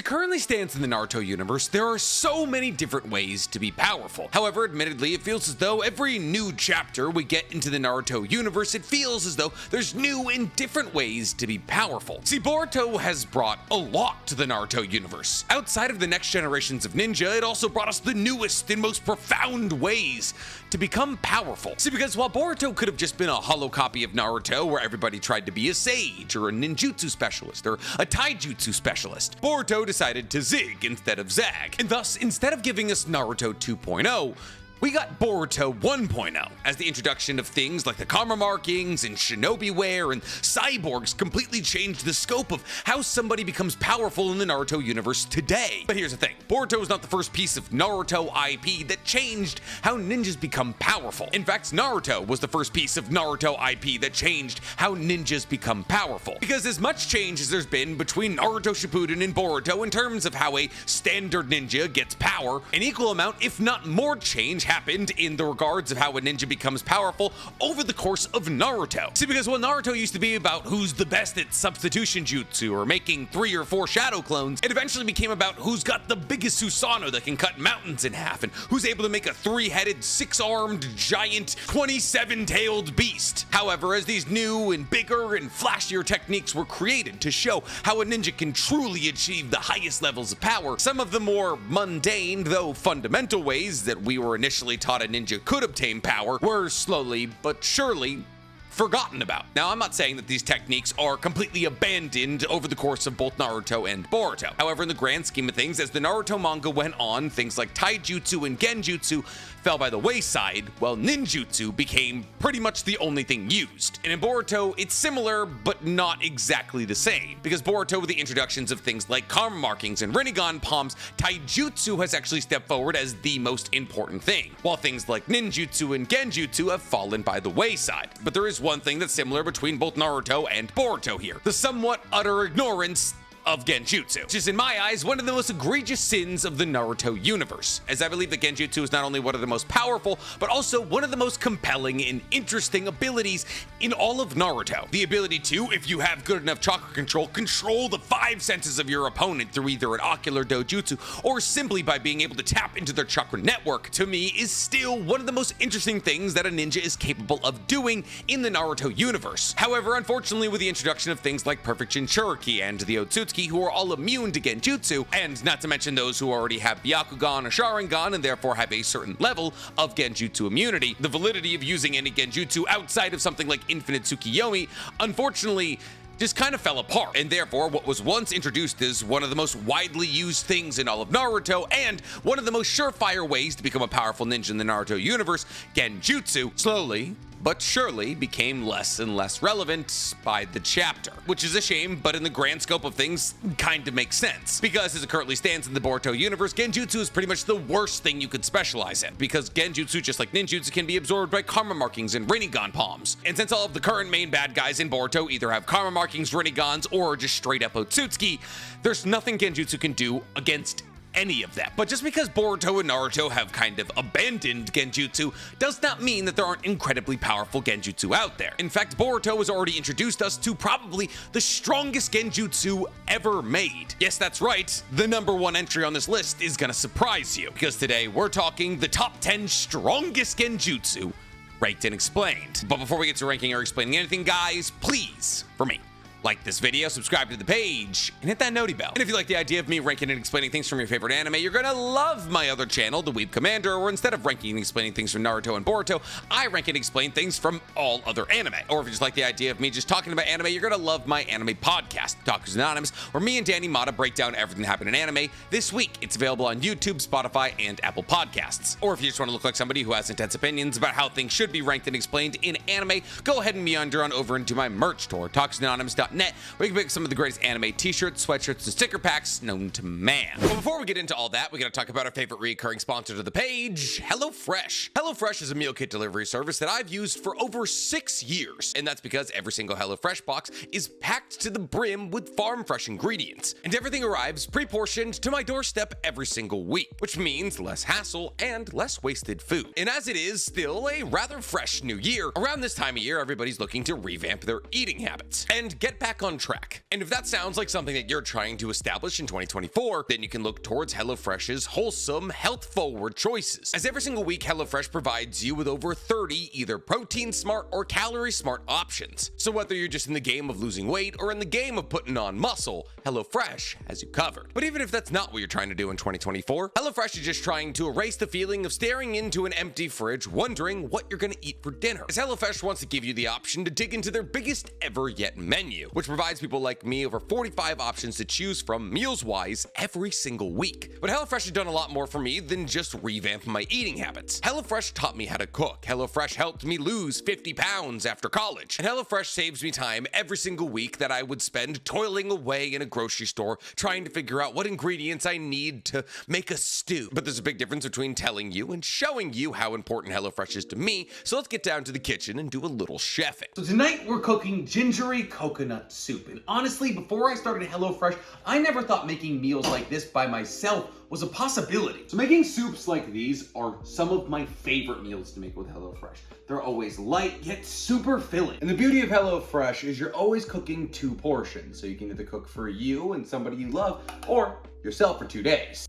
As it currently stands in the Naruto universe, there are so many different ways to be powerful. However, admittedly, it feels as though every new chapter we get into the Naruto universe, it feels as though there's new and different ways to be powerful. See, Boruto has brought a lot to the Naruto universe. Outside of the next generations of ninja, it also brought us the newest and most profound ways to become powerful. See, because while Boruto could have just been a hollow copy of Naruto where everybody tried to be a sage or a ninjutsu specialist or a taijutsu specialist, Boruto decided to zig instead of zag. And thus, instead of giving us Naruto 2.0, we got Boruto 1.0, as the introduction of things like the karma markings and shinobi wear and cyborgs completely changed the scope of how somebody becomes powerful in the Naruto universe today. But here's the thing, Boruto is not the first piece of Naruto IP that changed how ninjas become powerful. In fact, Naruto was the first piece of Naruto IP that changed how ninjas become powerful. Because as much change as there's been between Naruto Shippuden and Boruto in terms of how a standard ninja gets power, an equal amount, if not more change, happened in the regards of how a ninja becomes powerful over the course of Naruto. See, because while Naruto used to be about who's the best at substitution jutsu or making 3 or 4 shadow clones, it eventually became about who's got the biggest Susanoo that can cut mountains in half and who's able to make a 3-headed, 6-armed, giant, 27-tailed beast. However, as these new and bigger and flashier techniques were created to show how a ninja can truly achieve the highest levels of power, some of the more mundane, though fundamental ways that we were initially taught a ninja could obtain power were slowly but surely forgotten about. Now, I'm not saying that these techniques are completely abandoned over the course of both Naruto and Boruto. However, in the grand scheme of things, as the Naruto manga went on, things like taijutsu and genjutsu fell by the wayside, while ninjutsu became pretty much the only thing used. And in Boruto, it's similar, but not exactly the same. Because Boruto, with the introductions of things like karma markings and Rinnegan palms, taijutsu has actually stepped forward as the most important thing, while things like ninjutsu and genjutsu have fallen by the wayside. But there is one thing that's similar between both Naruto and Boruto here: the somewhat utter ignorance of Genjutsu, which is in my eyes one of the most egregious sins of the Naruto universe, as I believe that Genjutsu is not only one of the most powerful, but also one of the most compelling and interesting abilities in all of Naruto. The ability to, if you have good enough chakra control the 5 senses of your opponent through either an ocular dojutsu or simply by being able to tap into their chakra network, to me is still one of the most interesting things that a ninja is capable of doing in the Naruto universe. However, unfortunately, with the introduction of things like Perfect Jinchuriki and the Otsutsuki, who are all immune to Genjutsu, and not to mention those who already have Byakugan or Sharingan and therefore have a certain level of Genjutsu immunity, the validity of using any Genjutsu outside of something like Infinite Tsukiyomi, unfortunately, just kind of fell apart, and therefore what was once introduced as one of the most widely used things in all of Naruto and one of the most surefire ways to become a powerful ninja in the Naruto universe, Genjutsu, slowly but surely became less and less relevant by the chapter, which is a shame, but in the grand scope of things, kind of makes sense. Because as it currently stands in the Boruto universe, Genjutsu is pretty much the worst thing you could specialize in, because Genjutsu, just like ninjutsu, can be absorbed by karma markings and Rinnegan palms. And since all of the current main bad guys in Boruto either have karma markings, Rinnegans, or just straight up Otsutsuki, there's nothing Genjutsu can do against any of them. But just because Boruto and Naruto have kind of abandoned Genjutsu does not mean that there aren't incredibly powerful Genjutsu out there. In fact, Boruto has already introduced us to probably the strongest Genjutsu ever made. Yes, that's right, the #1 entry on this list is gonna surprise you, because today we're talking the top 10 strongest Genjutsu ranked and explained. But before we get to ranking or explaining anything, guys, please, for me, like this video, subscribe to the page, and hit that noti bell. And if you like the idea of me ranking and explaining things from your favorite anime, you're gonna love my other channel, The Weeb Commander, where instead of ranking and explaining things from Naruto and Boruto, I rank and explain things from all other anime. Or if you just like the idea of me just talking about anime, you're gonna love my anime podcast, Talkers Anonymous, where me and Danny Mata break down everything that happened in anime this week. It's available on YouTube, Spotify, and Apple Podcasts. Or if you just want to look like somebody who has intense opinions about how things should be ranked and explained in anime, go ahead and meander on over into my merch store, talkersanonymous.net, where you can pick some of the greatest anime t-shirts, sweatshirts, and sticker packs known to man. But before we get into all that, we gotta talk about our favorite recurring sponsor to the page, HelloFresh. HelloFresh is a meal kit delivery service that I've used for over 6 years, and that's because every single HelloFresh box is packed to the brim with farm-fresh ingredients, and everything arrives pre-portioned to my doorstep every single week, which means less hassle and less wasted food. And as it is still a rather fresh new year, around this time of year, everybody's looking to revamp their eating habits. And get get back on track. And if that sounds like something that you're trying to establish in 2024, then you can look towards HelloFresh's wholesome, health-forward choices. As every single week, HelloFresh provides you with over 30 either protein-smart or calorie-smart options. So whether you're just in the game of losing weight or in the game of putting on muscle, HelloFresh has you covered. But even if that's not what you're trying to do in 2024, HelloFresh is just trying to erase the feeling of staring into an empty fridge wondering what you're gonna eat for dinner. As HelloFresh wants to give you the option to dig into their biggest ever yet menu, which provides people like me over 45 options to choose from meals-wise every single week. But HelloFresh has done a lot more for me than just revamp my eating habits. HelloFresh taught me how to cook. HelloFresh helped me lose 50 pounds after college. And HelloFresh saves me time every single week that I would spend toiling away in a grocery store trying to figure out what ingredients I need to make a stew. But there's a big difference between telling you and showing you how important HelloFresh is to me, so let's get down to the kitchen and do a little chefing. So tonight we're cooking gingery coconut soup. And honestly, before I started HelloFresh, I never thought making meals like this by myself was a possibility. So making soups like these are some of my favorite meals to make with HelloFresh. They're always light, yet super filling. And the beauty of HelloFresh is you're always cooking 2 portions. So you can either cook for you and somebody you love, or yourself for 2 days.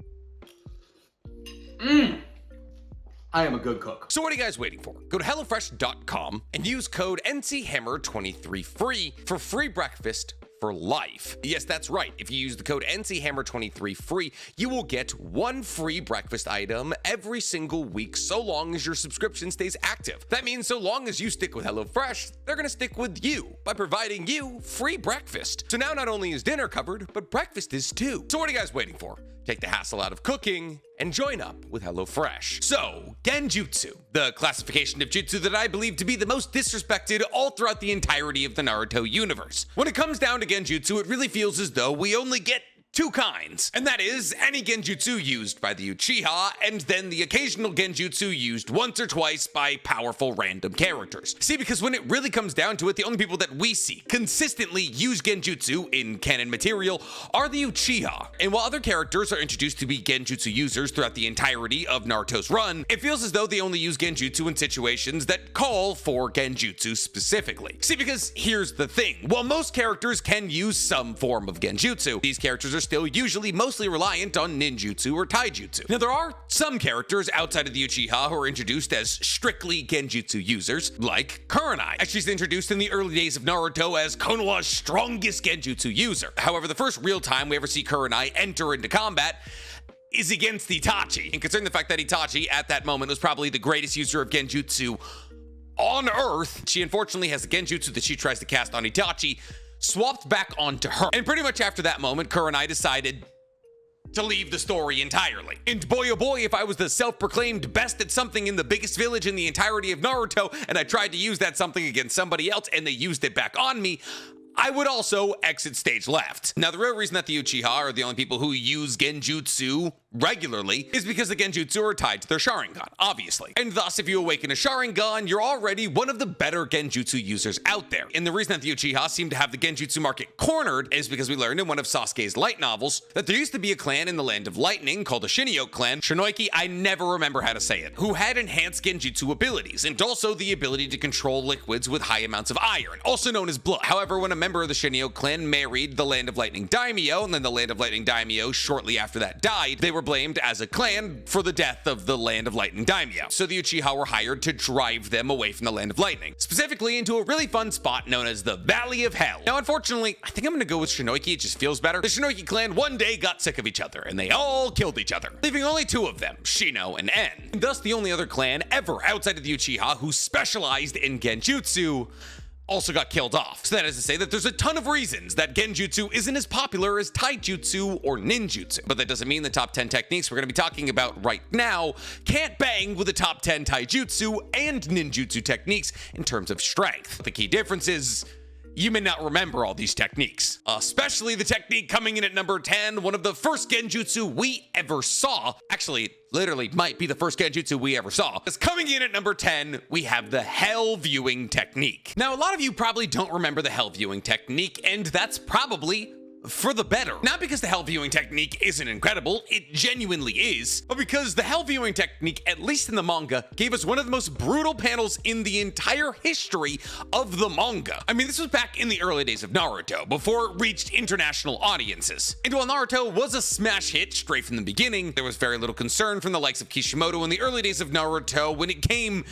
I am a good cook. So what are you guys waiting for? Go to HelloFresh.com and use code NCHammer23 for free breakfast for life. Yes, that's right. If you use the code NCHammer23 you will get 1 free breakfast item every single week so long as your subscription stays active. That means so long as you stick with HelloFresh, they're gonna stick with you by providing you free breakfast. So now not only is dinner covered, but breakfast is too. So what are you guys waiting for? Take the hassle out of cooking and join up with HelloFresh. So, Genjutsu, the classification of jutsu that I believe to be the most disrespected all throughout the entirety of the Naruto universe. When it comes down to Genjutsu, it really feels as though we only get 2 kinds, and that is any Genjutsu used by the Uchiha, and then the occasional Genjutsu used once or twice by powerful random characters. See, because when it really comes down to it, the only people that we see consistently use Genjutsu in canon material are the Uchiha. And while other characters are introduced to be Genjutsu users throughout the entirety of Naruto's run, it feels as though they only use Genjutsu in situations that call for Genjutsu specifically. See, because here's the thing. While most characters can use some form of Genjutsu, these characters are still usually mostly reliant on ninjutsu or taijutsu. Now, there are some characters outside of the Uchiha who are introduced as strictly Genjutsu users, like Kurenai, as she's introduced in the early days of Naruto as Konoha's strongest Genjutsu user. However, the first real time we ever see Kurenai enter into combat is against Itachi. And considering the fact that Itachi at that moment was probably the greatest user of Genjutsu on Earth, she unfortunately has the Genjutsu that she tries to cast on Itachi swapped back onto her. And pretty much after that moment, Kurenai decided to leave the story entirely. And boy, oh boy, if I was the self-proclaimed best at something in the biggest village in the entirety of Naruto, and I tried to use that something against somebody else and they used it back on me, I would also exit stage left. Now, the real reason that the Uchiha are the only people who use Genjutsu regularly is because the Genjutsu are tied to their Sharingan, obviously. And thus, if you awaken a Sharingan, you're already one of the better Genjutsu users out there. And the reason that the Uchiha seem to have the Genjutsu market cornered is because we learned in one of Sasuke's light novels that there used to be a clan in the Land of Lightning called the Shinyo clan, Shinoiki, I never remember how to say it, who had enhanced Genjutsu abilities, and also the ability to control liquids with high amounts of iron, also known as blood. However, when a member of the Shinyo clan married the Land of Lightning daimyo, and then the Land of Lightning daimyo shortly after that died, they were blamed as a clan for the death of the Land of Lightning daimyo. So the Uchiha were hired to drive them away from the Land of Lightning, specifically into a really fun spot known as the Valley of Hell. Now, unfortunately, I think I'm gonna go with Shinoiki, it just feels better. The Shinoiki clan one day got sick of each other, and they all killed each other, leaving only 2 of them, Shino and En. And thus, the only other clan ever outside of the Uchiha who specialized in Genjutsu also got killed off. So that is to say that there's a ton of reasons that Genjutsu isn't as popular as Taijutsu or Ninjutsu. But that doesn't mean the top 10 techniques we're going to be talking about right now can't bang with the top 10 Taijutsu and Ninjutsu techniques in terms of strength. The key difference is you may not remember all these techniques, especially the technique coming in at number 10, one of the first Genjutsu we ever saw. Actually, literally might be the first Genjutsu we ever saw. Because coming in at number 10, we have the Hell Viewing technique. Now, a lot of you probably don't remember the Hell Viewing technique, and that's probably for the better. Not because the hell viewing technique isn't incredible, it genuinely is, but because the hell viewing technique, at least in the manga, gave us one of the most brutal panels in the entire history of the manga. I mean, this was back in the early days of Naruto, before it reached international audiences. And while Naruto was a smash hit straight from the beginning, there was very little concern from the likes of Kishimoto in the early days of Naruto when it came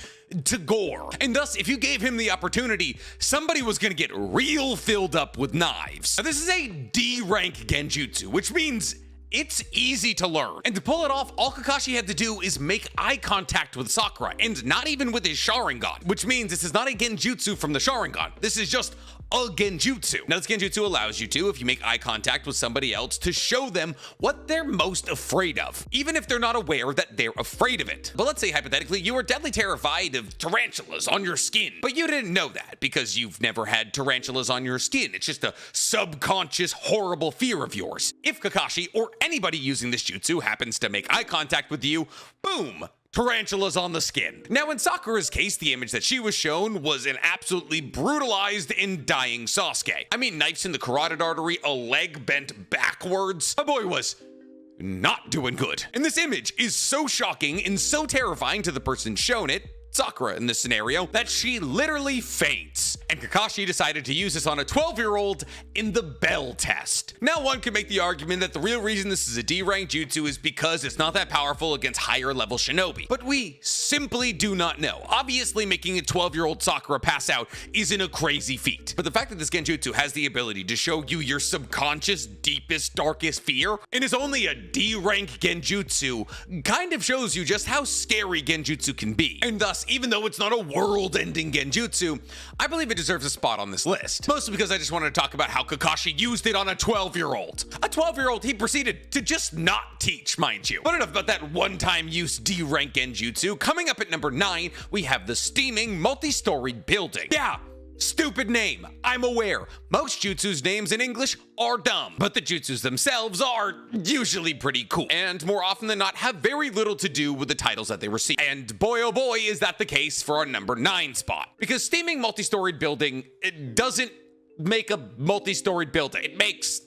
to gore. And thus, if you gave him the opportunity, somebody was gonna get real filled up with knives. Now, this is a D-rank Genjutsu, which means it's easy to learn. And to pull it off, all Kakashi had to do is make eye contact with Sakura, and not even with his Sharingan, which means this is not a Genjutsu from the Sharingan. This is just a Genjutsu. Now, this Genjutsu allows you to, if you make eye contact with somebody else, to show them what they're most afraid of, even if they're not aware that they're afraid of it. But let's say, hypothetically, you were deadly terrified of tarantulas on your skin, but you didn't know that because you've never had tarantulas on your skin. It's just a subconscious, horrible fear of yours. If Kakashi or anybody using this jutsu happens to make eye contact with you, boom, tarantulas on the skin. Now, in Sakura's case, the image that she was shown was an absolutely brutalized and dying Sasuke. I mean, knives in the carotid artery, a leg bent backwards. My boy was not doing good. And this image is so shocking and so terrifying to the person shown it, Sakura in this scenario, that she literally faints. And Kakashi decided to use this on a 12-year-old in the Bell test. Now, one could make the argument that the real reason this is a D-rank jutsu is because it's not that powerful against higher level shinobi. But we simply do not know. Obviously, making a 12-year-old Sakura pass out isn't a crazy feat. But the fact that this Genjutsu has the ability to show you your subconscious, deepest, darkest fear, and is only a D-rank Genjutsu, kind of shows you just how scary Genjutsu can be. And thus, even though it's not a world-ending Genjutsu, I believe it deserves a spot on this list. Mostly because I just wanted to talk about how Kakashi used it on a 12-year-old. A 12-year-old he proceeded to just not teach, mind you. But enough about that one-time use D-rank Genjutsu. Coming up at number 9, we have the steaming multi-storied building. Yeah, stupid name, I'm aware. Most jutsus names in English are dumb, but the jutsus themselves are usually pretty cool, and more often than not have very little to do with the titles that they receive. And boy oh boy is that the case for our number 9 spot. Because steaming multi-storied building, it doesn't make a multi-storied building, it makes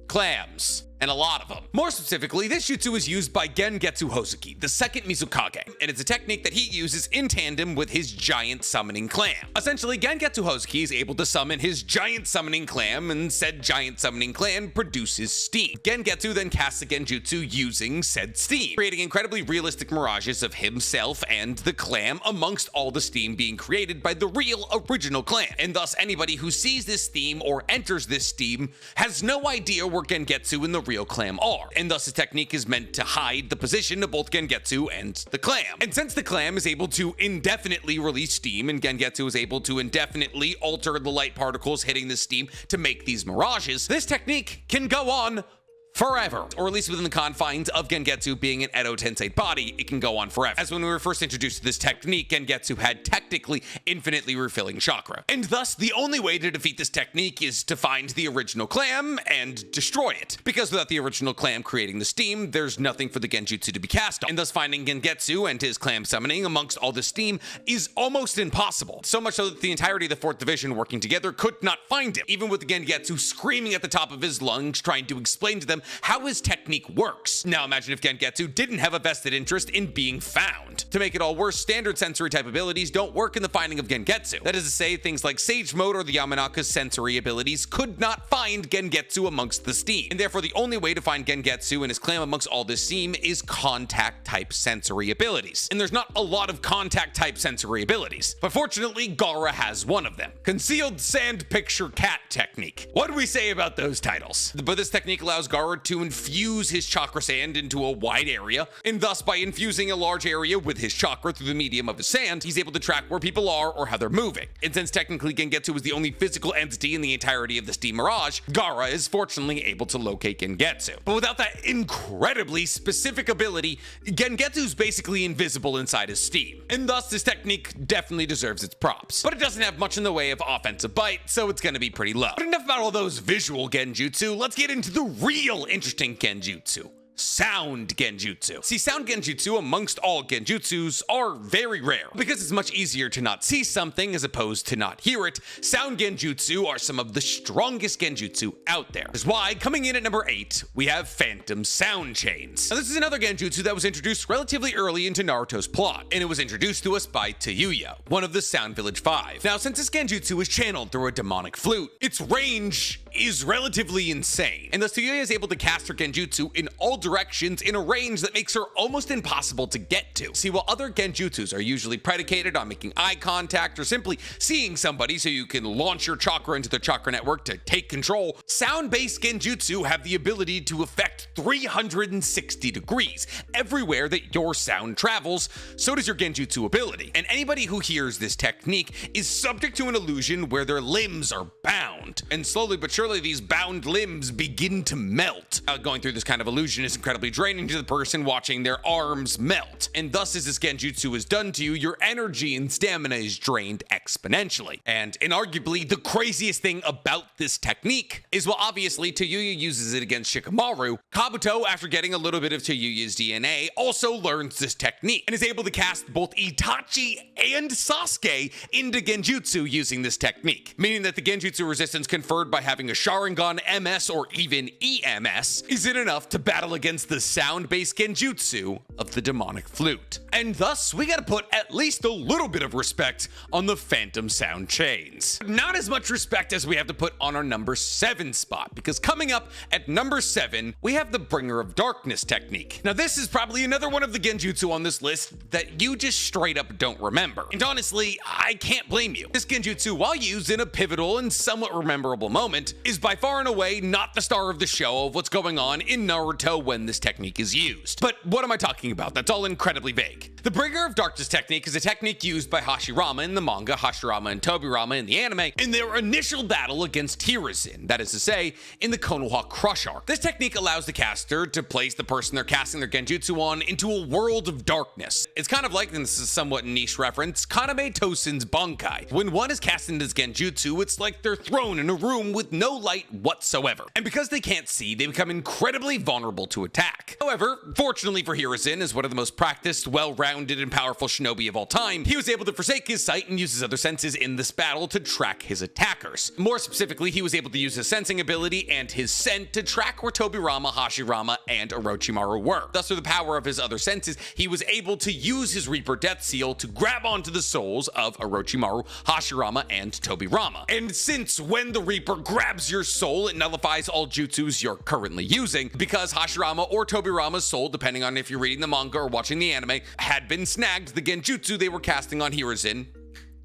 clams. And a lot of them. More specifically, this jutsu is used by Gengetsu Hozuki, the second Mizukage, and it's a technique that he uses in tandem with his giant summoning clam. Essentially, Gengetsu Hozuki is able to summon his giant summoning clam, and said giant summoning clam produces steam. Gengetsu then casts a Genjutsu using said steam, creating incredibly realistic mirages of himself and the clam amongst all the steam being created by the real original clam. And thus, anybody who sees this steam or enters this steam has no idea where Gengetsu and the real clam are, and thus the technique is meant to hide the position of both Gengetsu and the clam. And since the clam is able to indefinitely release steam, and Gengetsu is able to indefinitely alter the light particles hitting the steam to make these mirages, this technique can go on forever, or at least within the confines of Gengetsu being an Edo Tensei body, it can go on forever. As when we were first introduced to this technique, Gengetsu had technically infinitely refilling chakra. And thus, the only way to defeat this technique is to find the original clam and destroy it. Because without the original clam creating the steam, there's nothing for the Genjutsu to be cast on. And thus finding Gengetsu and his clam summoning amongst all the steam is almost impossible. So much so that the entirety of the 4th Division working together could not find him, even with the Gengetsu screaming at the top of his lungs trying to explain to them how his technique works. Now imagine if Gengetsu didn't have a vested interest in being found. To make it all worse, standard sensory type abilities don't work in the finding of Gengetsu. That is to say, things like Sage Mode or the Yamanaka's sensory abilities could not find Gengetsu amongst the steam. And therefore, the only way to find Gengetsu and his clam amongst all this steam is contact type sensory abilities. And there's not a lot of contact type sensory abilities. But fortunately, Gaara has one of them. Concealed Sand Picture Cat Technique. What do we say about those titles? But this technique allows Gaara to infuse his chakra sand into a wide area, and thus by infusing a large area with his chakra through the medium of his sand, he's able to track where people are or how they're moving. And since technically Gengetsu is the only physical entity in the entirety of the steam mirage, Gaara is fortunately able to locate Gengetsu. But without that incredibly specific ability, Gengetsu's basically invisible inside his steam, and thus this technique definitely deserves its props. But it doesn't have much in the way of offensive bite, so it's gonna be pretty low. But enough about all those visual Genjutsu, let's get into the real interesting Genjutsu: Sound Genjutsu. See, sound Genjutsu amongst all Genjutsus are very rare. Because it's much easier to not see something as opposed to not hear it, sound Genjutsu are some of the strongest Genjutsu out there. That's why, coming in at number 8, we have Phantom Sound Chains. Now, this is another Genjutsu that was introduced relatively early into Naruto's plot, and it was introduced to us by Tayuya, one of the Sound Village 5. Now, since this Genjutsu is channeled through a demonic flute, its range is relatively insane, and thus Tayuya is able to cast her Genjutsu in all directions in a range that makes her almost impossible to get to. See, while other Genjutsus are usually predicated on making eye contact or simply seeing somebody so you can launch your chakra into the chakra network to take control, sound-based Genjutsu have the ability to affect 360 degrees. Everywhere that your sound travels, so does your Genjutsu ability. And anybody who hears this technique is subject to an illusion where their limbs are bound. And slowly but surely, these bound limbs begin to melt. Going through this kind of illusion is incredibly draining to the person watching their arms melt. And thus, as this Genjutsu is done to you, your energy and stamina is drained exponentially. And inarguably, the craziest thing about this technique is, well, obviously, Tayuya uses it against Shikamaru. Kabuto, after getting a little bit of Tayuya's DNA, also learns this technique and is able to cast both Itachi and Sasuke into Genjutsu using this technique, meaning that the Genjutsu resistance conferred by having a Sharingan MS or even EMS isn't enough to battle against the sound-based Genjutsu of the demonic flute. And thus, we gotta put at least a little bit of respect on the Phantom Sound Chains. Not as much respect as we have to put on our number 7 spot, because coming up at number 7, we have the Bringer of Darkness technique. Now, this is probably another one of the Genjutsu on this list that you just straight up don't remember. And honestly, I can't blame you. This Genjutsu, while used in a pivotal and somewhat memorable moment, is by far and away not the star of the show of what's going on in Naruto when this technique is used. But what am I talking about? That's all incredibly vague. The Bringer of Darkness technique is a technique used by Hashirama in the manga, Hashirama and Tobirama in the anime, in their initial battle against Hiruzen, that is to say, in the Konoha Crush arc. This technique allows the caster to place the person they're casting their Genjutsu on into a world of darkness. It's kind of like, and this is a somewhat niche reference, Kaname Tosen's Bankai. When one is cast into this Genjutsu, it's like they're thrown in a room with no light whatsoever. And because they can't see, they become incredibly vulnerable to attack. However, fortunately for Hiruzen, as one of the most practiced, well-rounded, and powerful shinobi of all time, he was able to forsake his sight and use his other senses in this battle to track his attackers. More specifically, he was able to use his sensing ability and his scent to track where Tobirama, Hashirama, and Orochimaru were. Thus, through the power of his other senses, he was able to use his Reaper Death Seal to grab onto the souls of Orochimaru, Hashirama, and Tobirama. And since when the Reaper grabs your soul, it nullifies all jutsus you're currently using, because Hashirama or Tobirama's soul, depending on if you're reading the manga or watching the anime, had been snagged, the Genjutsu they were casting on Hiruzen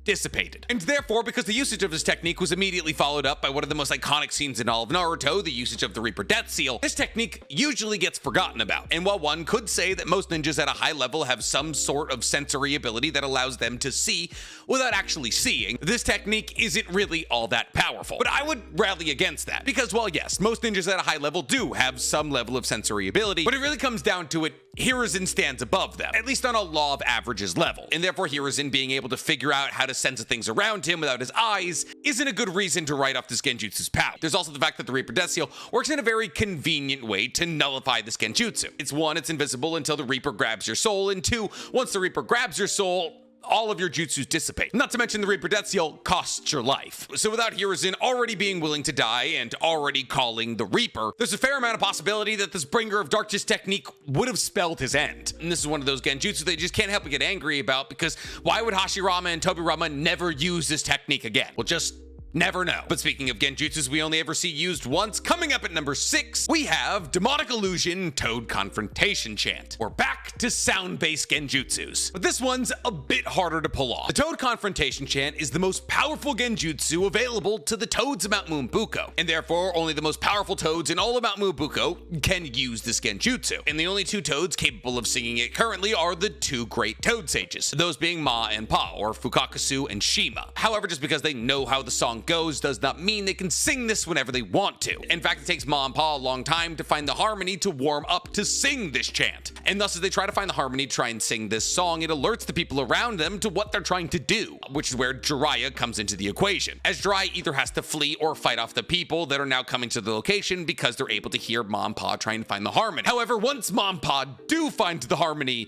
dissipated. And therefore, because the usage of this technique was immediately followed up by one of the most iconic scenes in all of Naruto, the usage of the Reaper Death Seal, this technique usually gets forgotten about. And while one could say that most ninjas at a high level have some sort of sensory ability that allows them to see without actually seeing, this technique isn't really all that powerful. But I would rally against that, because while yes, most ninjas at a high level do have some level of sensory ability, when it really comes down to it, Hiruzen stands above them, at least on a law of averages level. And therefore, Hiruzen being able to figure out how to sense things around him without his eyes isn't a good reason to write off this Genjutsu's power. There's also the fact that the Reaper Death Seal works in a very convenient way to nullify this Genjutsu. It's one, it's invisible until the Reaper grabs your soul, and two, once the Reaper grabs your soul, all of your jutsus dissipate. Not to mention the Reaper Death Seal costs your life. So without Hiruzen already being willing to die and already calling the Reaper, there's a fair amount of possibility that this Bringer of Darkness technique would have spelled his end. And this is one of those Genjutsu they just can't help but get angry about, because why would Hashirama and Tobirama never use this technique again? Well, just never know. But speaking of Genjutsus we only ever see used once, coming up at number 6, we have Demonic Illusion Toad Confrontation Chant. We're back to sound-based Genjutsus. But this one's a bit harder to pull off. The Toad Confrontation Chant is the most powerful Genjutsu available to the Toads of Mount Moonbuko, and therefore only the most powerful Toads in all of Mount Moonbuko can use this Genjutsu. And the only two Toads capable of singing it currently are the two great Toad Sages, those being Ma and Pa, or Fukakusu and Shima. However, just because they know how the song goes does not mean they can sing this whenever they want to. In fact, it takes Ma and Pa a long time to find the harmony to warm up to sing this chant. And thus, as they try to find the harmony to try and sing this song, it alerts the people around them to what they're trying to do, which is where Jiraiya comes into the equation, as Jiraiya either has to flee or fight off the people that are now coming to the location because they're able to hear Ma and Pa trying to find the harmony. However, once Ma and Pa do find the harmony,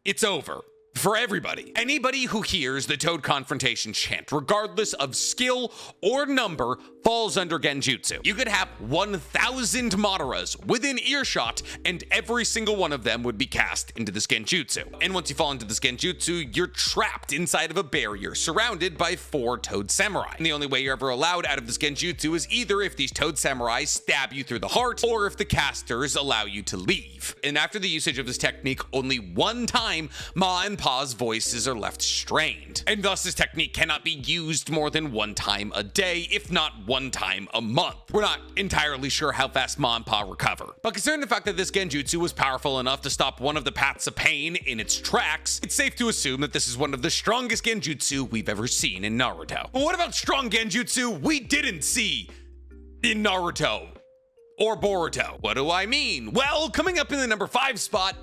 it's over. For everybody. Anybody who hears the Toad Confrontation chant, regardless of skill or number, falls under Genjutsu. You could have 1,000 Madaras within earshot, and every single one of them would be cast into this Genjutsu. And once you fall into this Genjutsu, you're trapped inside of a barrier, surrounded by 4 Toad Samurai. And the only way you're ever allowed out of this Genjutsu is either if these Toad Samurai stab you through the heart, or if the casters allow you to leave. And after the usage of this technique, only one time, Ma and Pa's voices are left strained. And thus this technique cannot be used more than one time a day, if not one time a month. We're not entirely sure how fast Ma and Pa recover, but considering the fact that this Genjutsu was powerful enough to stop one of the paths of pain in its tracks, it's safe to assume that this is one of the strongest Genjutsu we've ever seen in Naruto. But what about strong Genjutsu we didn't see in Naruto or Boruto? What do I mean? Well, coming up in the number 5 spot,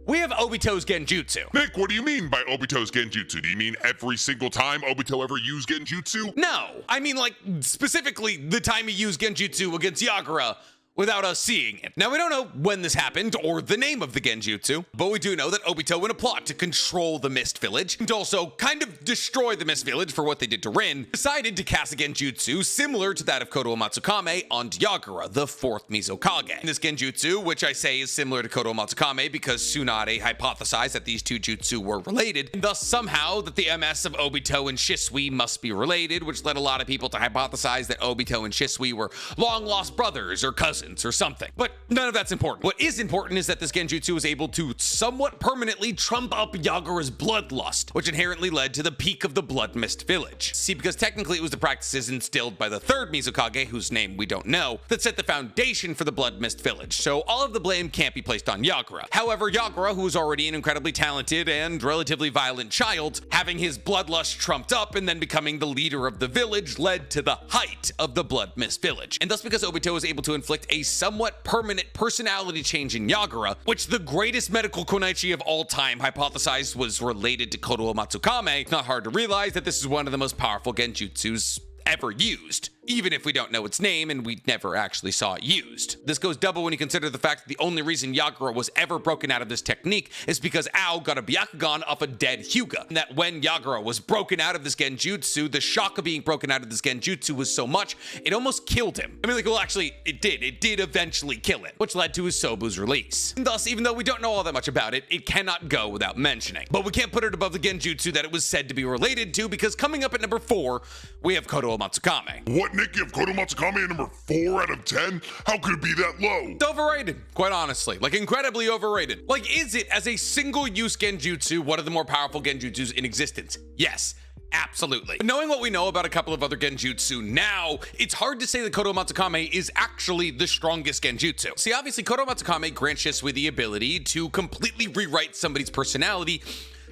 we have Obito's Genjutsu. Nick, what do you mean by Obito's Genjutsu? Do you mean every single time Obito ever used Genjutsu? No, I mean like specifically the time he used Genjutsu against Yagura without us seeing it. Now, we don't know when this happened or the name of the Genjutsu, but we do know that Obito, in a plot to control the Mist Village and also kind of destroy the Mist Village for what they did to Rin, decided to cast a Genjutsu similar to that of Koto Matsukame onto Yagura, the 4th Mizukage. This Genjutsu, which I say is similar to Koto Matsukame because Tsunade hypothesized that these two jutsu were related, and thus somehow that the MS of Obito and Shisui must be related, which led a lot of people to hypothesize that Obito and Shisui were long-lost brothers or cousins or something. But none of that's important. What is important is that this Genjutsu was able to somewhat permanently trump up Yagura's bloodlust, which inherently led to the peak of the Blood Mist Village. See, because technically it was the practices instilled by the 3rd Mizukage, whose name we don't know, that set the foundation for the Blood Mist Village, so all of the blame can't be placed on Yagura. However, Yagura, who was already an incredibly talented and relatively violent child, having his bloodlust trumped up and then becoming the leader of the village led to the height of the Blood Mist Village. And thus, because Obito was able to inflict a somewhat permanent personality change in Yagura, which the greatest medical Konaichi of all time hypothesized was related to Koto Matsukame, it's not hard to realize that this is one of the most powerful Genjutsus ever used, even if we don't know its name and we never actually saw it used. This goes double when you consider the fact that the only reason Yagura was ever broken out of this technique is because Ao got a Byakugan off a dead Hyuga, and that when Yagura was broken out of this Genjutsu, the shock of being broken out of this Genjutsu was so much, it almost killed him. I mean, like, well, actually, it did eventually kill it, which led to his Sobu's release. And thus, even though we don't know all that much about it, it cannot go without mentioning. But we can't put it above the Genjutsu that it was said to be related to, because coming up at number 4, we have Koto Matsukame. What, Nick? You have Koto Matsukame at number 4 out of 10? How could it be that low? It's overrated, quite honestly. Like, incredibly overrated. Like, is it, as a single-use Genjutsu, one of the more powerful Genjutsus in existence? Yes. Absolutely. But knowing what we know about a couple of other Genjutsu now, it's hard to say that Koto Matsukame is actually the strongest Genjutsu. See, obviously, Koto Matsukame grants Shisui the ability to completely rewrite somebody's personality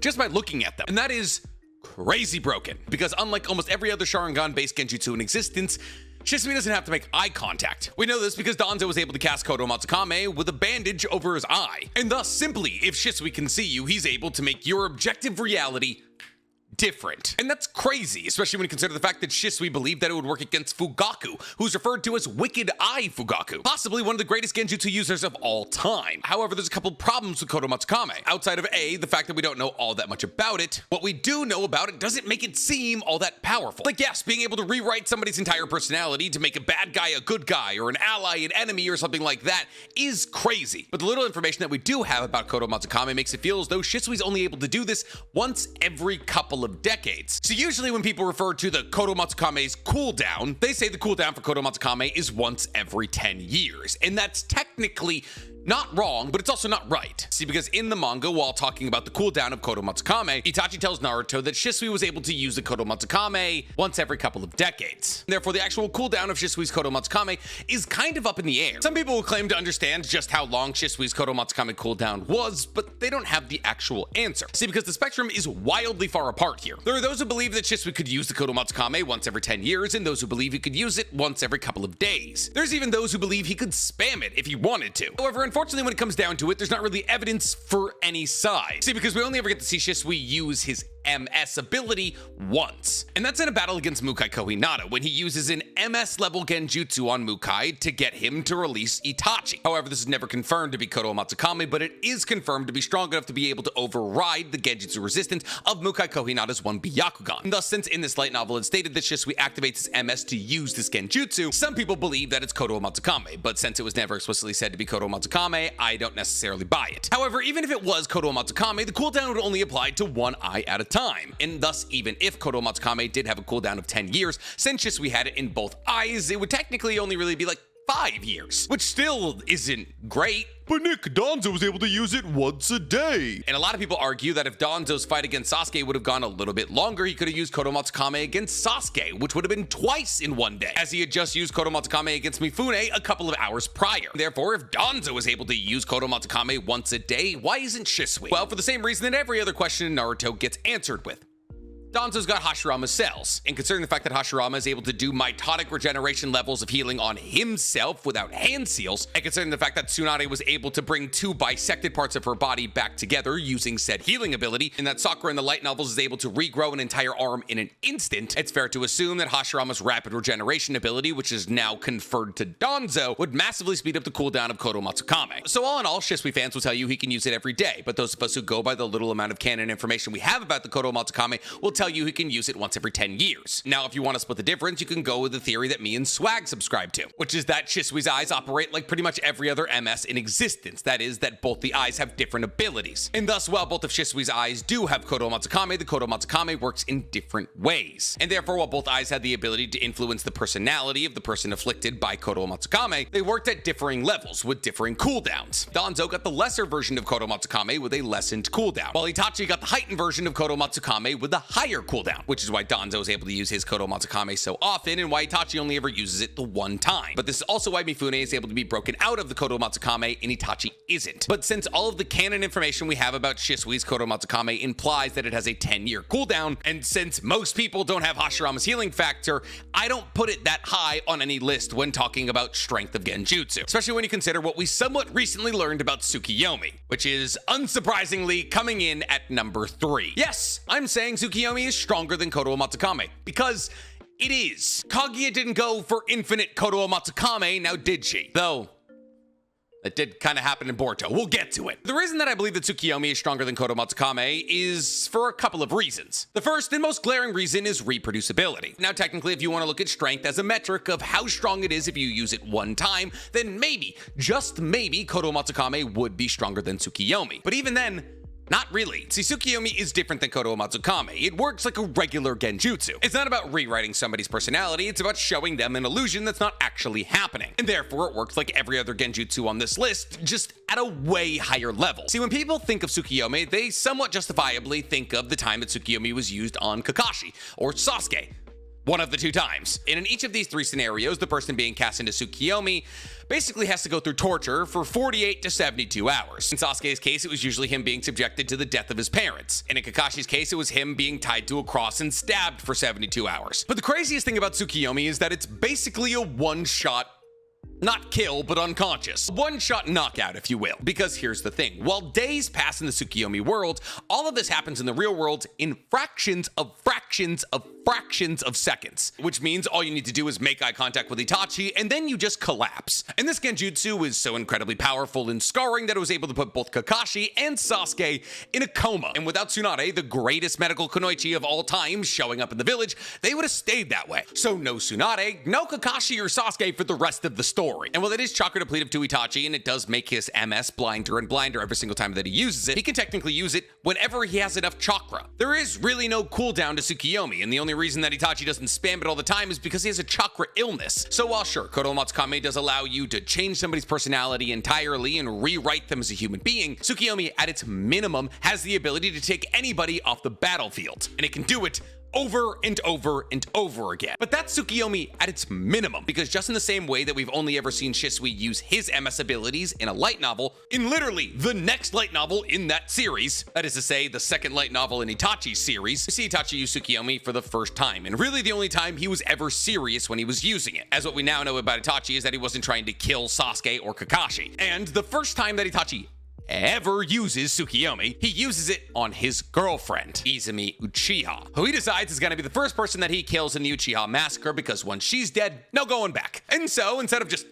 just by looking at them. And that is crazy broken, because unlike almost every other Sharingan-based Genjutsu in existence, Shisui doesn't have to make eye contact. We know this because Danzo was able to cast Koto Matsukame with a bandage over his eye. And thus, simply, if Shisui can see you, he's able to make your objective reality different. And that's crazy, especially when you consider the fact that Shisui believed that it would work against Fugaku, who's referred to as Wicked Eye Fugaku, possibly one of the greatest Genjutsu users of all time. However, there's a couple problems with Koto Matsukame. Outside of A, the fact that we don't know all that much about it, what we do know about it doesn't make it seem all that powerful. Like, yes, being able to rewrite somebody's entire personality to make a bad guy a good guy, or an ally an enemy, or something like that is crazy. But the little information that we do have about Koto Matsukame makes it feel as though Shisui's only able to do this once every couple of decades. So usually when people refer to the Koto Matsukame's cooldown, they say the cooldown for Koto Matsukame is once every 10 years. And that's technically not wrong, but it's also not right. See, because in the manga, while talking about the cooldown of Kodo Matsukame, Itachi tells Naruto that Shisui was able to use the Kodo Matsukame once every couple of decades. Therefore, the actual cooldown of Shisui's Kodo Matsukame is kind of up in the air. Some people will claim to understand just how long Shisui's Kodo Matsukame cooldown was, but they don't have the actual answer. See, because the spectrum is wildly far apart here. There are those who believe that Shisui could use the Kodo Matsukame once every 10 years, and those who believe he could use it once every couple of days. There's even those who believe he could spam it if he wanted to. However, unfortunately, when it comes down to it, there's not really evidence for any side. See, because we only ever get to see Shisui use his MS ability once. And that's in a battle against Mukai Kohinata, when he uses an MS level Genjutsu on Mukai to get him to release Itachi. However, this is never confirmed to be Kodo Matsukame, but it is confirmed to be strong enough to be able to override the Genjutsu resistance of Mukai Kohinata's 1B Byakugan. And thus, since in this light novel it stated that Shisui activates his MS to use this Genjutsu, some people believe that it's Kodo Matsukame, but since it was never explicitly said to be Kodo Matsukame, I don't necessarily buy it. However, even if it was Kodo Matsukame, the cooldown would only apply to one eye at a time. And thus, even if Kodo Matsukame did have a cooldown of 10 years, since Shisui had it in both eyes, it would technically only really be like 5 years, which still isn't great. But Nick, Danzo was able to use it once a day. And a lot of people argue that if Danzo's fight against Sasuke would have gone a little bit longer, he could have used Kodo Matsukame against Sasuke, which would have been twice in one day, as he had just used Kodo Matsukame against Mifune a couple of hours prior. Therefore, if Danzo was able to use Kodo Matsukame once a day, why isn't Shisui? Well, for the same reason that every other question in Naruto gets answered with. Danzo's got Hashirama's cells, and considering the fact that Hashirama is able to do mitotic regeneration levels of healing on himself without hand seals, and considering the fact that Tsunade was able to bring two bisected parts of her body back together using said healing ability, and that Sakura in the light novels is able to regrow an entire arm in an instant, it's fair to assume that Hashirama's rapid regeneration ability, which is now conferred to Danzo, would massively speed up the cooldown of Kodo Matsukame. So all in all, Shisui fans will tell you he can use it every day, but those of us who go by the little amount of canon information we have about the Kodo Matsukame will tell you he can use it once every 10 years. Now, if you want to split the difference, you can go with the theory that me and Swag subscribe to, which is that Shisui's eyes operate like pretty much every other MS in existence. That is, that both the eyes have different abilities. And thus, while both of Shisui's eyes do have Kodo Matsukame, the Kodo Matsukame works in different ways. And therefore, while both eyes had the ability to influence the personality of the person afflicted by Kodo Matsukame, they worked at differing levels with differing cooldowns. Danzo got the lesser version of Kodo Matsukame with a lessened cooldown, while Itachi got the heightened version of Kodo Matsukame with a higher cooldown, which is why Danzo is able to use his Kodo Matsukame so often and why Itachi only ever uses it the one time. But this is also why Mifune is able to be broken out of the Kodo Matsukame and Itachi isn't. But since all of the canon information we have about Shisui's Kodo Matsukame implies that it has a 10-year cooldown, and since most people don't have Hashirama's healing factor, I don't put it that high on any list when talking about strength of Genjutsu, especially when you consider what we somewhat recently learned about Tsukiyomi, which is unsurprisingly coming in at number 3. Yes, I'm saying Tsukiyomi is stronger than Kodo Matsukame, because it is. Kaguya didn't go for infinite Kodo Matsukame, now did she? Though, that did kind of happen in Boruto. We'll get to it. The reason that I believe that Tsukiyomi is stronger than Kodo Matsukame is for a couple of reasons. The first and most glaring reason is reproducibility. Now, technically, if you want to look at strength as a metric of how strong it is if you use it one time, then maybe, just maybe, Kodo Matsukame would be stronger than Tsukiyomi. But even then, not really. See, Tsukiyomi is different than Kodo Matsukame. It works like a regular Genjutsu. It's not about rewriting somebody's personality, it's about showing them an illusion that's not actually happening. And therefore, it works like every other Genjutsu on this list, just at a way higher level. See, when people think of Tsukiyomi, they somewhat justifiably think of the time that Tsukiyomi was used on Kakashi or Sasuke. One of the two times. And in each of these 3 scenarios, the person being cast into Tsukiyomi basically has to go through torture for 48 to 72 hours. In Sasuke's case, it was usually him being subjected to the death of his parents. And in Kakashi's case, it was him being tied to a cross and stabbed for 72 hours. But the craziest thing about Tsukiyomi is that it's basically a one-shot, not kill, but unconscious. One-shot knockout, if you will. Because here's the thing. While days pass in the Tsukiyomi world, all of this happens in the real world in fractions of seconds. Which means all you need to do is make eye contact with Itachi, and then you just collapse. And this Genjutsu is so incredibly powerful and scarring that it was able to put both Kakashi and Sasuke in a coma. And without Tsunade, the greatest medical kunoichi of all time, showing up in the village, they would have stayed that way. So no Tsunade, no Kakashi or Sasuke for the rest of the story. story. And while it is chakra depletive to Itachi, and it does make his MS blinder and blinder every single time that he uses it, he can technically use it whenever he has enough chakra. There is really no cooldown to Tsukiyomi, and the only reason that Itachi doesn't spam it all the time is because he has a chakra illness. So while sure, Kodo Matsukame does allow you to change somebody's personality entirely and rewrite them as a human being, Tsukiyomi at its minimum has the ability to take anybody off the battlefield, and it can do it over and over and over again. But that's Tsukiyomi at its minimum, because just in the same way that we've only ever seen Shisui use his MS abilities in a light novel, in literally the next light novel in that series, that is to say, the second light novel in Itachi's series, we see Itachi use Tsukiyomi for the first time, and really the only time he was ever serious when he was using it. As what we now know about Itachi is that he wasn't trying to kill Sasuke or Kakashi. And the first time that Itachi ever uses Tsukiyomi, he uses it on his girlfriend, Izumi Uchiha, who he decides is going to be the first person that he kills in the Uchiha massacre, because once she's dead, no going back. And so, instead of just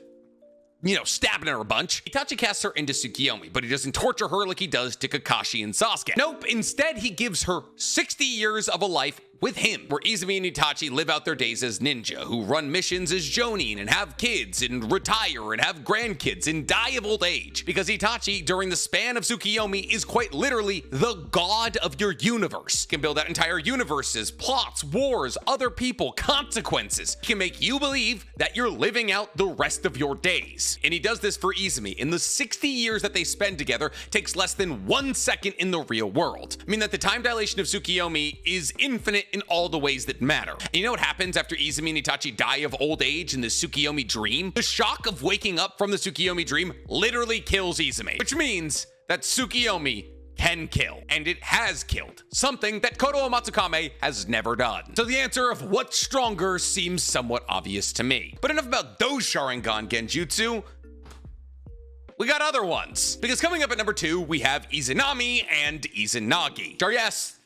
stabbing her a bunch, Itachi casts her into Tsukiyomi, but he doesn't torture her like he does to Kakashi and Sasuke. Nope, instead he gives her 60 years of a life with him, where Izumi and Itachi live out their days as ninja, who run missions as jonin and have kids and retire and have grandkids and die of old age. Because Itachi, during the span of Tsukiyomi, is quite literally the god of your universe. He can build out entire universes, plots, wars, other people, consequences. He can make you believe that you're living out the rest of your days. And he does this for Izumi. In the 60 years that they spend together, takes less than 1 second in the real world. I mean that the time dilation of Tsukiyomi is infinite in all the ways that matter. And you know what happens after Izumi and Itachi die of old age in the Tsukiyomi dream? The shock of waking up from the Tsukiyomi dream literally kills Izumi, which means that Tsukiyomi can kill, and it has killed, something that Kodo Matsukame has never done. So the answer of what's stronger seems somewhat obvious to me. But enough about those Sharingan Genjutsu. We got other ones, because coming up at number 2, we have Izanami and Izanagi, which are, yes,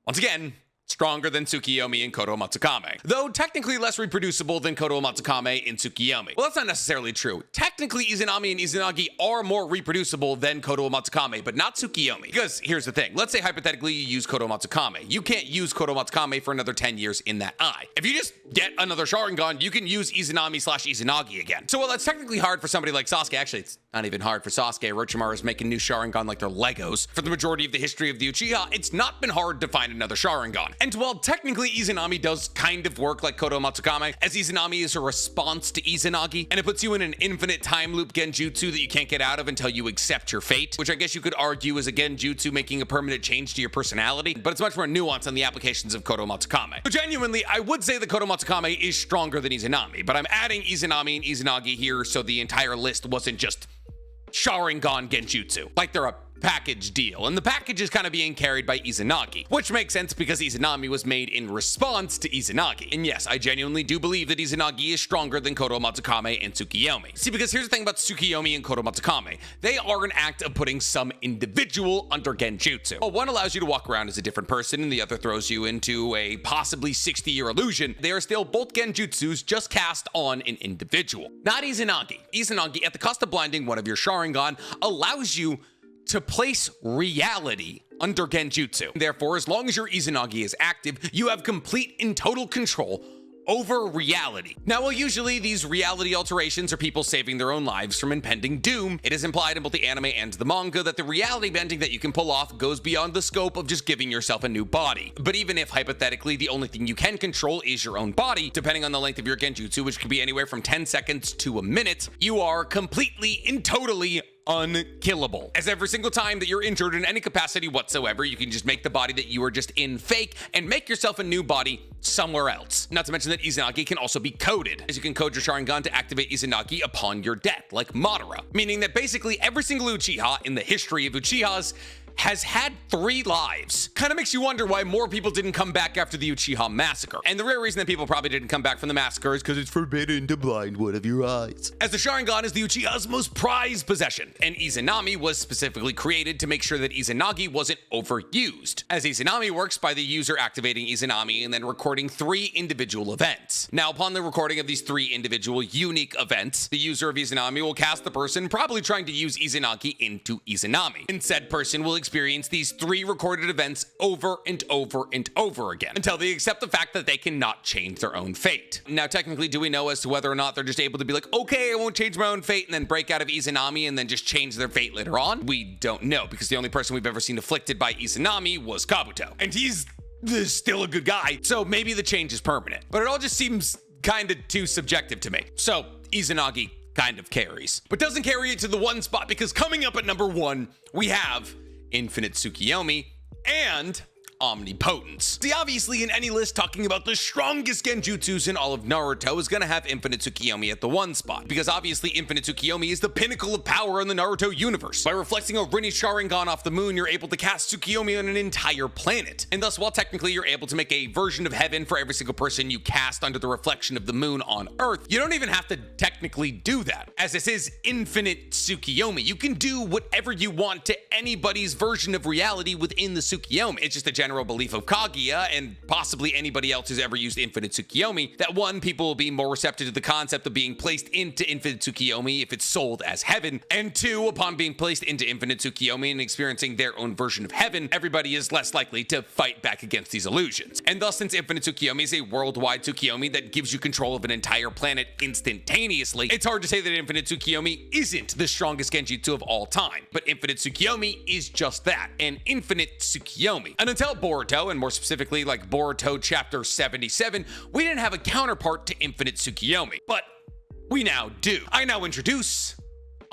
once again, stronger than Tsukiyomi and Kodo Matsukame, though technically less reproducible than Kodo Matsukame and Tsukiyomi. Well, that's not necessarily true. Technically, Izanami and Izanagi are more reproducible than Kodo Matsukame, but not Tsukiyomi. Because here's the thing. Let's say hypothetically you use Kodo Matsukame. You can't use Kodo Matsukame for another 10 years in that eye. If you just get another Sharingan, you can use Izanami/Izanagi again. So while that's technically hard for somebody like Sasuke, actually it's not even hard for Sasuke. Orochimaru's making new Sharingan like they're Legos. For the majority of the history of the Uchiha, it's not been hard to find another Sharingan. And while technically Izanami does kind of work like Kodo Matsukame, as Izanami is a response to Izanagi, and it puts you in an infinite time loop genjutsu that you can't get out of until you accept your fate, which I guess you could argue is a genjutsu making a permanent change to your personality, but it's much more nuanced than the applications of Kodo Matsukame. But genuinely, I would say that Kodo Matsukame is stronger than Izanami, but I'm adding Izanami and Izanagi here so the entire list wasn't just Sharingan Genjutsu, like they're a package deal, and the package is kind of being carried by Izanagi, which makes sense because Izanami was made in response to Izanagi. And yes, I genuinely do believe that Izanagi is stronger than Kodo Matsukame and Tsukiyomi. See, because here's the thing about Tsukiyomi and Kodo Matsukame. They are an act of putting some individual under Genjutsu. While one allows you to walk around as a different person and the other throws you into a possibly 60-year illusion, they are still both Genjutsus just cast on an individual. Not Izanagi. Izanagi, at the cost of blinding one of your Sharingan, allows you to place reality under Genjutsu. Therefore, as long as your Izanagi is active, you have complete and total control over reality. Now, while usually these reality alterations are people saving their own lives from impending doom, it is implied in both the anime and the manga that the reality bending that you can pull off goes beyond the scope of just giving yourself a new body. But even if, hypothetically, the only thing you can control is your own body, depending on the length of your Genjutsu, which can be anywhere from 10 seconds to a minute, you are completely and totally unkillable. As every single time that you're injured in any capacity whatsoever, you can just make the body that you were just in fake and make yourself a new body somewhere else. Not to mention that Izanagi can also be coded, as you can code your Sharingan to activate Izanagi upon your death, like Madara. Meaning that basically every single Uchiha in the history of Uchihas has had 3 lives. Kind of makes you wonder why more people didn't come back after the Uchiha massacre. And the real reason that people probably didn't come back from the massacre is because it's forbidden to blind one of your eyes, as the Sharingan is the Uchiha's most prized possession, and Izanami was specifically created to make sure that Izanagi wasn't overused, as Izanami works by the user activating Izanami and then recording 3 individual events. Now, upon the recording of these 3 individual unique events, the user of Izanami will cast the person probably trying to use Izanagi into Izanami, and said person will experience these 3 recorded events over and over and over again until they accept the fact that they cannot change their own fate. Now, technically, do we know as to whether or not they're just able to be like, okay, I won't change my own fate, and then break out of Izanami and then just change their fate later on? We don't know, because the only person we've ever seen afflicted by Izanami was Kabuto, and he's still a good guy, so maybe the change is permanent. But it all just seems kind of too subjective to me. So Izanagi kind of carries, but doesn't carry it to the 1 spot, because coming up at number 1, we have Infinite Tsukiyomi and Omnipotence. See, obviously in any list talking about the strongest genjutsus in all of Naruto is gonna have Infinite Tsukiyomi at the 1 spot, because obviously Infinite Tsukiyomi is the pinnacle of power in the Naruto universe. By reflecting a Rinne Sharingan off the moon, you're able to cast Tsukiyomi on an entire planet. And thus, while technically you're able to make a version of heaven for every single person you cast under the reflection of the moon on Earth, you don't even have to technically do that, as this is Infinite Tsukiyomi. You can do whatever you want to anybody's version of reality within the Tsukiyomi. It's just a general belief of Kaguya and possibly anybody else who's ever used Infinite Tsukiyomi that 1, people will be more receptive to the concept of being placed into Infinite Tsukiyomi if it's sold as heaven, and 2, upon being placed into Infinite Tsukiyomi and experiencing their own version of heaven, everybody is less likely to fight back against these illusions. And thus, since Infinite Tsukiyomi is a worldwide Tsukiyomi that gives you control of an entire planet instantaneously, it's hard to say that Infinite Tsukiyomi isn't the strongest genjutsu of all time. But Infinite Tsukiyomi is just that, an Infinite Tsukiyomi. And until Boruto, and more specifically like Boruto chapter 77, we didn't have a counterpart to Infinite Tsukiyomi, but we now do. I now introduce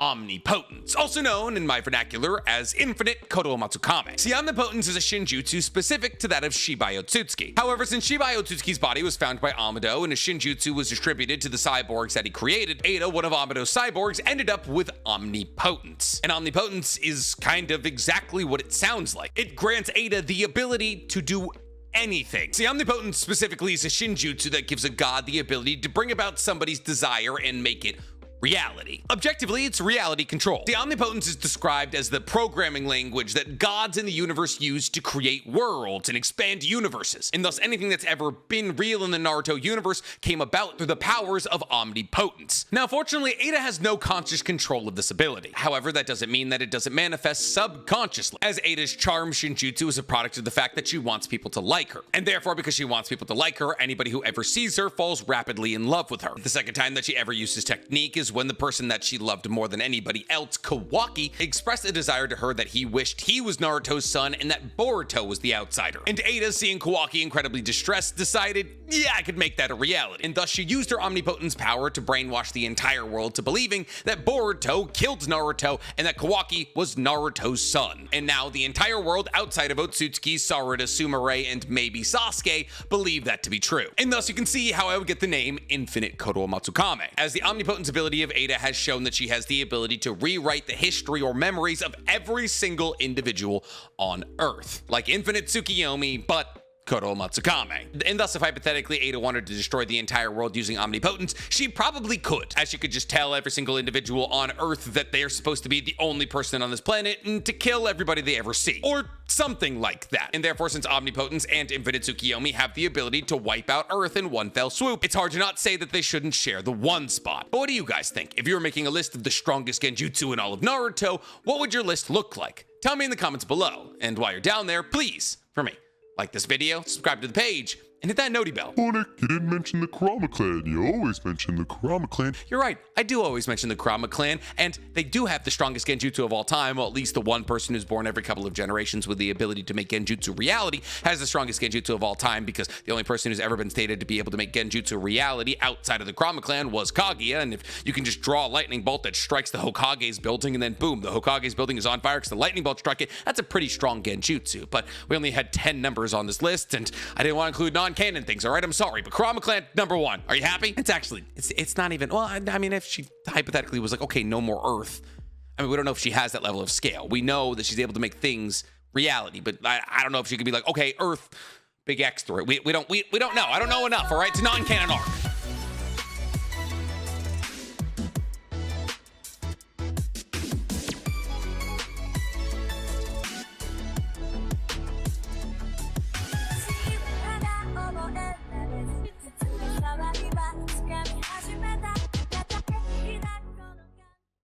Omnipotence, also known in my vernacular as Infinite Kodo Matsukame. See, Omnipotence is a Shinjutsu specific to that of Shibai Otsutsuki. However, since Shibai Otsutsuki's body was found by Amado and his Shinjutsu was distributed to the cyborgs that he created, Ada, one of Amado's cyborgs, ended up with Omnipotence. And Omnipotence is kind of exactly what it sounds like. It grants Ada the ability to do anything. See, Omnipotence specifically is a Shinjutsu that gives a god the ability to bring about somebody's desire and make it reality. Objectively, it's reality control. The Omnipotence is described as the programming language that gods in the universe use to create worlds and expand universes, and thus anything that's ever been real in the Naruto universe came about through the powers of Omnipotence. Now, fortunately, Ada has no conscious control of this ability. However, that doesn't mean that it doesn't manifest subconsciously, as Ada's charm Shinjutsu is a product of the fact that she wants people to like her, and therefore, because she wants people to like her, anybody who ever sees her falls rapidly in love with her. The second time that she ever uses technique is when the person that she loved more than anybody else, Kawaki, expressed a desire to her that he wished he was Naruto's son and that Boruto was the outsider. And Ada, seeing Kawaki incredibly distressed, decided, yeah, I could make that a reality. And thus she used her Omnipotence power to brainwash the entire world to believing that Boruto killed Naruto and that Kawaki was Naruto's son. And now the entire world outside of Otsutsuki, Sarada, Sumire, and maybe Sasuke believe that to be true. And thus you can see how I would get the name Infinite Kodo Matsukame, as the Omnipotence ability of Ada has shown that she has the ability to rewrite the history or memories of every single individual on Earth. Like Infinite Tsukiyomi, but Kodo Matsukame. And thus, if hypothetically Ada wanted to destroy the entire world using Omnipotence, she probably could, as she could just tell every single individual on Earth that they're supposed to be the only person on this planet and to kill everybody they ever see, or something like that. And therefore, since Omnipotence and Infinite Tsukiyomi have the ability to wipe out Earth in one fell swoop, it's hard to not say that they shouldn't share the 1 spot. But what do you guys think? If you were making a list of the strongest genjutsu in all of Naruto, what would your list look like? Tell me in the comments below. And while you're down there, please, for me, like this video, subscribe to the page, and hit that noti bell. Sonic, you didn't mention the Kurama Clan. You always mention the Kurama Clan. You're right, I do always mention the Kurama Clan, and they do have the strongest genjutsu of all time, well, at least the one person who's born every couple of generations with the ability to make genjutsu reality has the strongest genjutsu of all time, because the only person who's ever been stated to be able to make genjutsu reality outside of the Kurama Clan was Kaguya, and if you can just draw a lightning bolt that strikes the Hokage's building, and then boom, the Hokage's building is on fire because the lightning bolt struck it, that's a pretty strong genjutsu. But we only had 10 numbers on this list, and I didn't want to include non-canon things, all right? I'm sorry, but Kurama Clan, number 1. Are you happy? It's actually, it's not even, well, I mean, if she hypothetically was like, okay, no more Earth. I mean, we don't know if she has that level of scale. We know that she's able to make things reality, but I don't know if she could be like, okay, Earth, big X through it. We don't know. I don't know enough, all right? It's a non-canon arc.